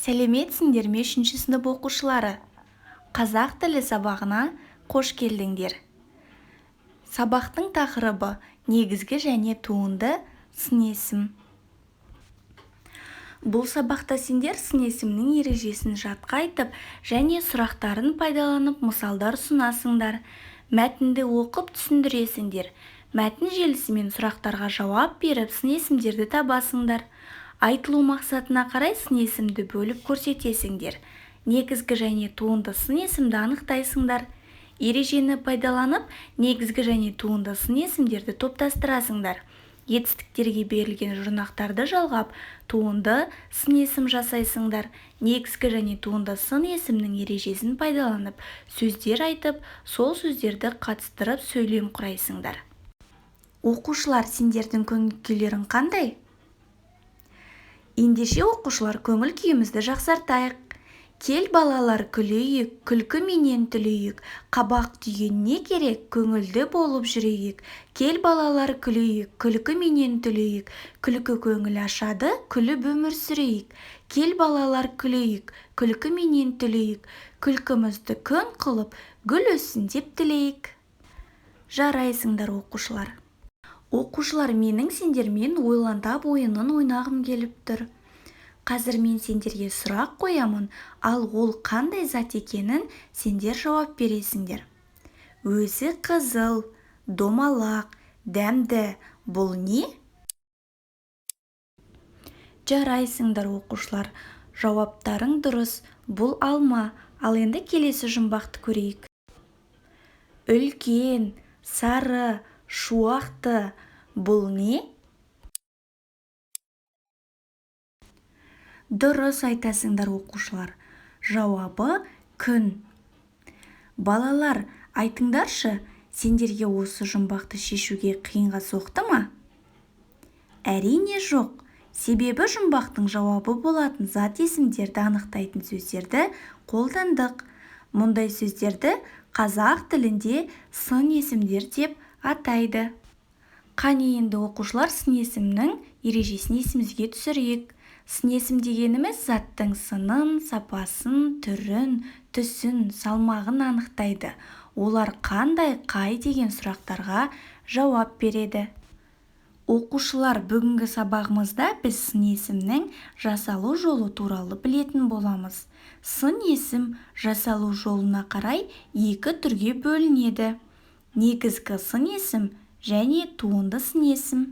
Сәлеметсіңдер ме 3 сынып оқушылары? Қазақ тілі сабағына қош келдіңдер. Сабақтың тақырыбы негізгі және туынды сын есім. Бұл сабақта сендер сын есімнің ережесін жатқа айтып және сұрақтарын пайдаланып мысалдар ұсынасыңдар. Мәтінді оқып түсіндіресіңдер. Мәтін желісімен сұрақтарға жауап беріп сын есімдерді табасыңдар. Айтылу мақсатына қарай сын есімді бөліп көрсетесіңдер. Негізгі және туынды сын есімді анықтайсыңдар. Ережені пайдаланып, негізгі және туынды сын есімдерді топтастырасыңдар. Етістіктерге берілген жұрнақтарды жалғап, туынды сын есім жасайсыңдар. Негізгі және туынды сын есімнің ережесін пайдаланып, сөздер айтып, сол сөздерді қатыстырып сөйлем құрайсыңдар. Оқушылар, сендердің көңіл күйлерің қандай? Ендеше оқушылар, көңіл күйімізді жақсартайық. Кел балалар күлейік, күлкі менен түлейік, қабақ түйген не керек, көңілді болып жүрейік. Кел балалар күлейік, күлкі менен түлейік, күлкі көңіл ашады, күліп өмір сүрейік. Кел балалар күлейік, күлкі менен түлейік, күлкімізді күн қылып, гүл өссін деп тілейік. Жарайсыңдар оқушылар. Оқушылар, менің сендермен ойлантап ойынын ойнағым келіп тұр. Қазір мен сендерге сұрақ қоямын, ал ол қандай зат екенін сендер жауап бересіңдер. Өзі қызыл, домалақ, дәмді, бұл не? Жарайсыңдар оқушылар, жауаптарың дұрыс, бұл алма. Ал енді келесі жұмбақты көрейік. Үлкен, сары, шуақты, бұл не? Дұрыс айтасыңдар оқушылар. Жауабы күн. Балалар, айтыңдаршы, сендерге осы жұмбақты шешуге қиынға соқты ма? Әрине жоқ. Себебі жұмбақтың жауабы болатын зат есімдерді анықтайтын сөздерді қолдандық. Мұндай сөздерді қазақ тілінде сын есімдер деп атайды. Қане енді оқушылар, сын есімнің ережесін есімізге түсірейік. Сын есім дегеніміз заттың сынын, сапасын, түрін, түсін, салмағын анықтайды. Олар қандай, қай деген сұрақтарға жауап береді. Оқушылар, бүгінгі сабағымызда біз сын есімнің жасалу жолы туралы білетін боламыз. Сын есім жасалу жолына қарай екі түрге бөлінеді. Негізгі сын есім және туынды сын есім.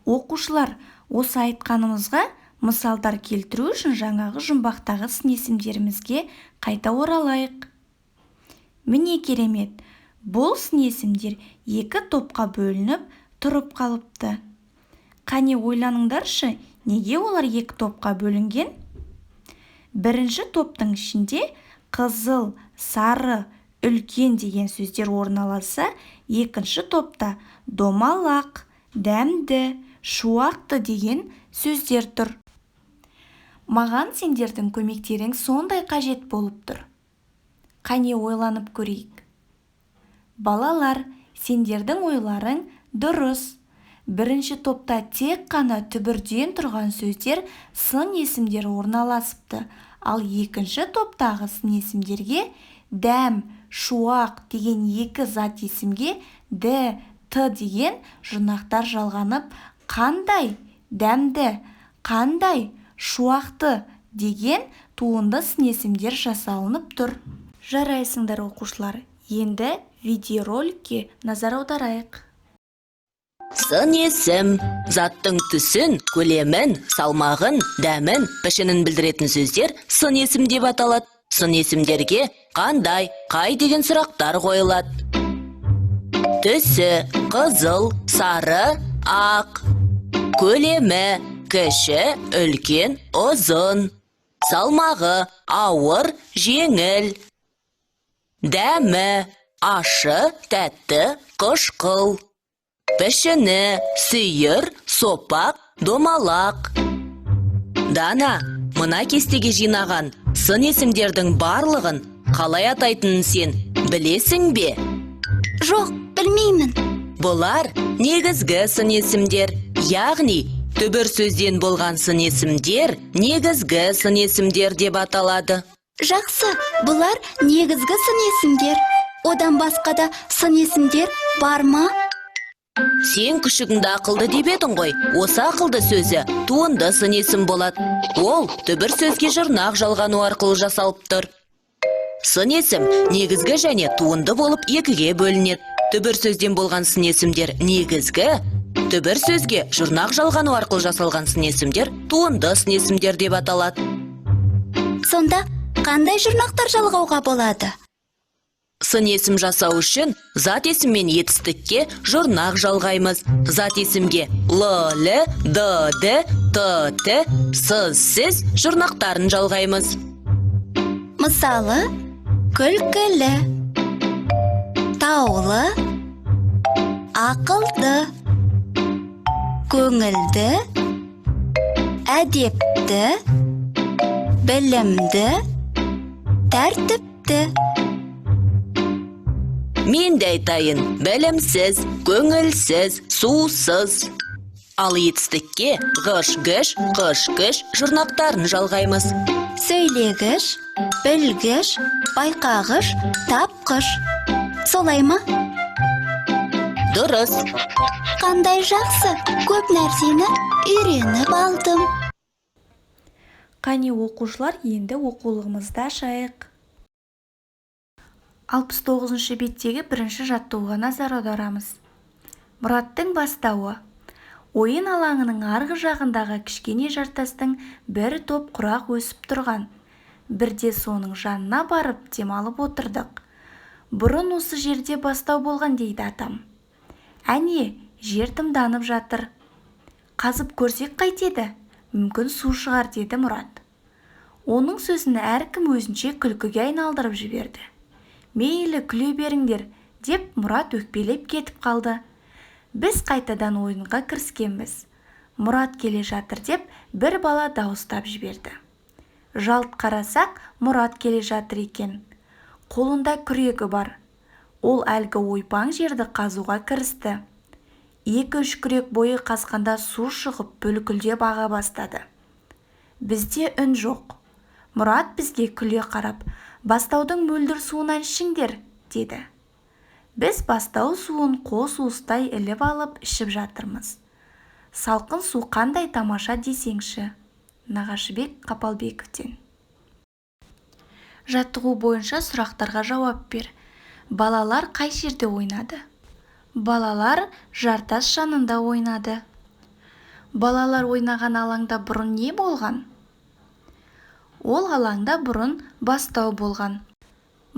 Оқушылар, осы айтқанымызға мысалдар келтіру үшін жаңағы жұмбақтағы сын есімдерімізге қайта оралайық. Міне керемет, бұл сын есімдер екі топқа бөлініп тұрып қалыпты. Қане ойланыңдаршы, неге олар екі топқа бөлінген? Бірінші топтың ішінде қызыл, сары, үлкен деген сөздер орналасса, екінші топта домалақ, дәмді, шуақты деген сөздер тұр. Маған сендердің көмектерің сондай қажет болып тұр. Қане ойланып көрейік. Балалар, сендердің ойларың дұрыс. Бірінші топта тек қана түбірден тұрған сөздер сын есімдер орналасыпты. Ал екінші топтағы сын есімдерге дәм, шуақ деген екі зат есімге д, т деген жұрнақтар жалғанып, қандай, дәмді, қандай, шуақты деген туынды сын есімдер жасалынып тұр. Жарайсыңдар оқушылар. Енді видеороликке назар аударайық. Сын есім заттың түсін, көлемін, салмағын, дәмін, пішінін білдіретін сөздер сын есім деп аталады. Сын есімдерге қандай, қай деген сұрақтар қойылады. Түсі қызыл, сары, ақ. Көлемі кіші, үлкен, ұзын. Салмағы ауыр, жеңіл. Дәмі ашы, тәтті, қышқыл. Пішіні сүйір, сопақ, домалақ. Дана, мына кестеге жинаған сын есімдердің барлығын қалай атайтынын сен білесің бе? Жоқ, білмеймін. Бұлар негізгі сын есімдер, яғни түбір сөзден болған сын есімдер негізгі сын есімдер деп аталады. Жақсы, бұлар негізгі сын есімдер. Одан басқа да сын есімдер бар ма? Сен күшігіңді ақылды деп едің ғой. Осы ақылды сөзі туынды сын есім болады. Ол түбір сөзге жұрнақ жалғану арқылы жасалып тұр. Сын есім негізгі және туынды болып екіге бөлінеді. Түбір сөзден болған сын есімдер негізгі, түбір сөзге жұрнақ жалғану арқылы жасалған сын есімдер туынды сын есімдер деп аталады. Сонда қандай жұрнақтар жалғауға болады? Сын есім жасау үшін зат есім мен етістікке жұрнақ жалғаймыз. Зат есімге л, д, т, сіз жұрнақтарын жалғаймыз. Мысалы, күлкілі, таулы, ақылды, көңілді, әдепті, білімді, тәртіпті. Мен де айтайын, білімсіз, көңілсіз, сусыз. Ал етістікке ғыш-гыш, қыш-қыш жұрнақтарын жалғаймыз. Сөйлегіш, білгіш, байқағыш, тапқыш. Солай ма? Дұрыс. Қандай жақсы, көп нәрсені үйреніп алдым. Қане оқушылар, енді оқулығымызды ашайық. 69-шы беттегі бірінші жаттығуға назар аударамыз. Мұраттың бастауы. Ойын алаңының арғы жағындағы кішкене жартастың бір топ құрақ өсіп тұрған. Бірде соның жанына барып демалып отырдық. Бұрын осы жерде бастау болған дейді атам. Әне, жер тымданып жатыр. Қазып көрсек қайтеді? Мүмкін су шығар, деді Мұрат. Оның сөзін әркім өзінше күлкіге айналдырып жіберді. Мейлі күле беріңдер, деп Мұрат өкпелеп кетіп қалды. Біз қайтадан ойынға кіріскенбіз. Мұрат келе жатыр деп бір бала дауыстап жіберді. Жалт қарасақ, Мұрат келе жатыр екен. Қолында күрегі бар. Ол әлгі ойпаң жерді қазуға кірісті. 2-3 күрек бойы қазғанда су шығып бүлкілдеп аға бастады. Бізде үн жоқ. Мұрат бізге күле қарап, бастаудың мөлдір суынан ішіңдер, деді. Біз бастау суын қос уыстай іліп алып ішіп жатырмыз. Салқын су қандай тамаша десеңші. Нағашыбек Қапалбековтен. Жаттығу бойынша сұрақтарға жауап бер. Балалар қай жерде ойнады? Балалар жартас жанында ойнады. Балалар ойнаған алаңда бұрын не болған? Ол алаңда бұрын бастау болған.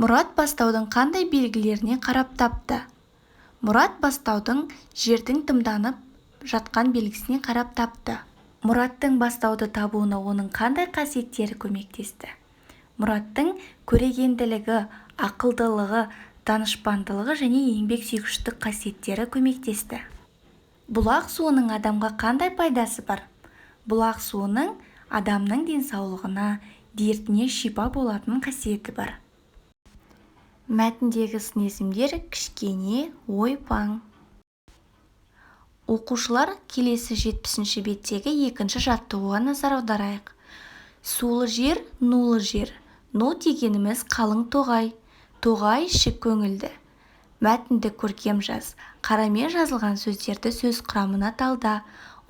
Мұрат бастаудың қандай белгілеріне қарап тапты? Мұрат бастаудың жердің тымданып жатқан белгісіне қарап тапты. Мұраттың бастауды табуына оның қандай қасиеттері көмектесті? Мұраттың көрегенділігі, ақылдылығы, данышпандылығы және еңбексүйгіштік қасиеттері көмектесті. Бұлақ суының адамға қандай пайдасы бар? Бұлақ суының адамның денсаулығына, дертіне шипа болатын қасиеті бар. Мәтіндегі сын есімдер кішкене, ойпаң. Оқушылар, келесі 70-ші беттегі екінші жаттығуға назар аударайық. Сулы жер, нулы жер. Ну дегеніміз қалың тоғай. Тоғай ішік көңілді. Мәтінді көркем жаз. Қарамен жазылған сөздерді сөз құрамына талда.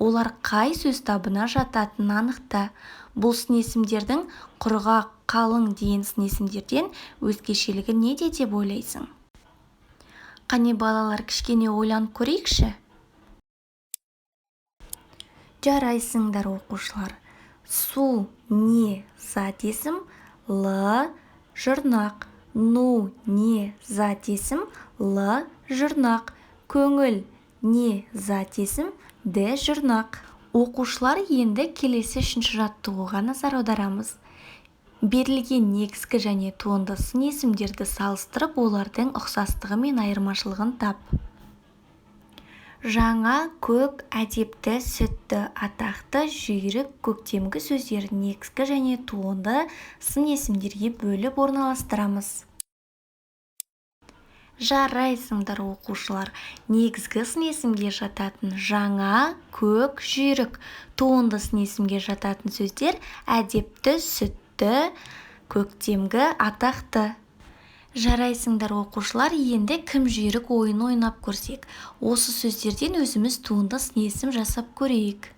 Олар қай сөз табына жататынын анықта. Бұл сын есімдердің құрғақ, қалың деген сын есімдерден өзгешелігі неде деп ойлайсың? Қане балалар, кішкене ойланып көрейікші? Жарайсыңдар оқушылар. Су не зат есім, л жұрнақ. Ну не зат есім, л жұрнақ. Көңіл не зат есім, д жұрнақ. Оқушылар, енді келесі 3-ші жаттығуға назар аударамыз. Берілген негізгі және туынды сын есімдерді салыстырып, олардың ұқсастығы мен айырмашылығын тап. Жаңа, көк, әдепті, сүтті, атақты, жүйрік, көктемгі сөздерін негізгі және туынды сын есімдерге бөліп орналастырамыз. Жарайсыңдар оқушылар. Негізгі сын есімге жататын жаңа, көк, жүйрік. Туынды сын есімге жататын сөздер әдепті, сүтті, көктемгі, атақты. Жарайсыңдар оқушылар, енді кім жүйрік ойын ойнап көрсек. Осы сөздерден өзіміз туынды сын есім жасап көрейік.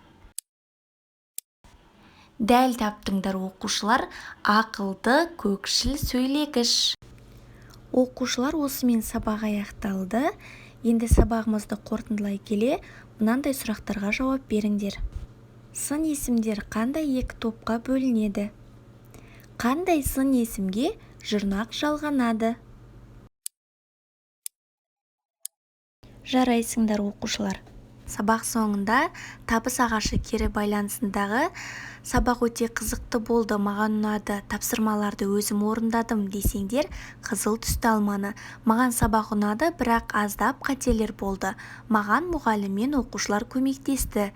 Дәл таптыңдар оқушылар, ақылды, көкшіл, сөйлегіш. Оқушылар, осымен сабақ аяқталды. Енді сабағымызды қорытындылай келе, мынандай сұрақтарға жауап беріңдер. Сын есімдер қандай екі топқа бөлінеді? Қандай сын есімге жұрнақ жалғанады? Жарайсыңдар оқушылар. Сабақ соңында табыс ағашы кері байланысындағы сабақ өте қызықты болды, маған ұнады, тапсырмаларды өзім орындадым десеңдер, қызыл түсті алманы. Маған сабақ ұнады, бірақ аздап қателер болды. Маған мұғалім мен оқушылар көмектесті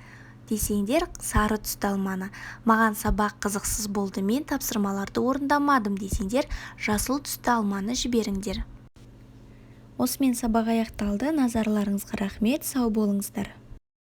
десеңдер, сары түсті алманы. Маған сабақ қызықсыз болды, мен тапсырмаларды орындамадым десеңдер, жасыл түсті алманы жіберіңдер. Осымен сабақ аяқталды. Назарларыңызға рахмет, сау болыңыздар.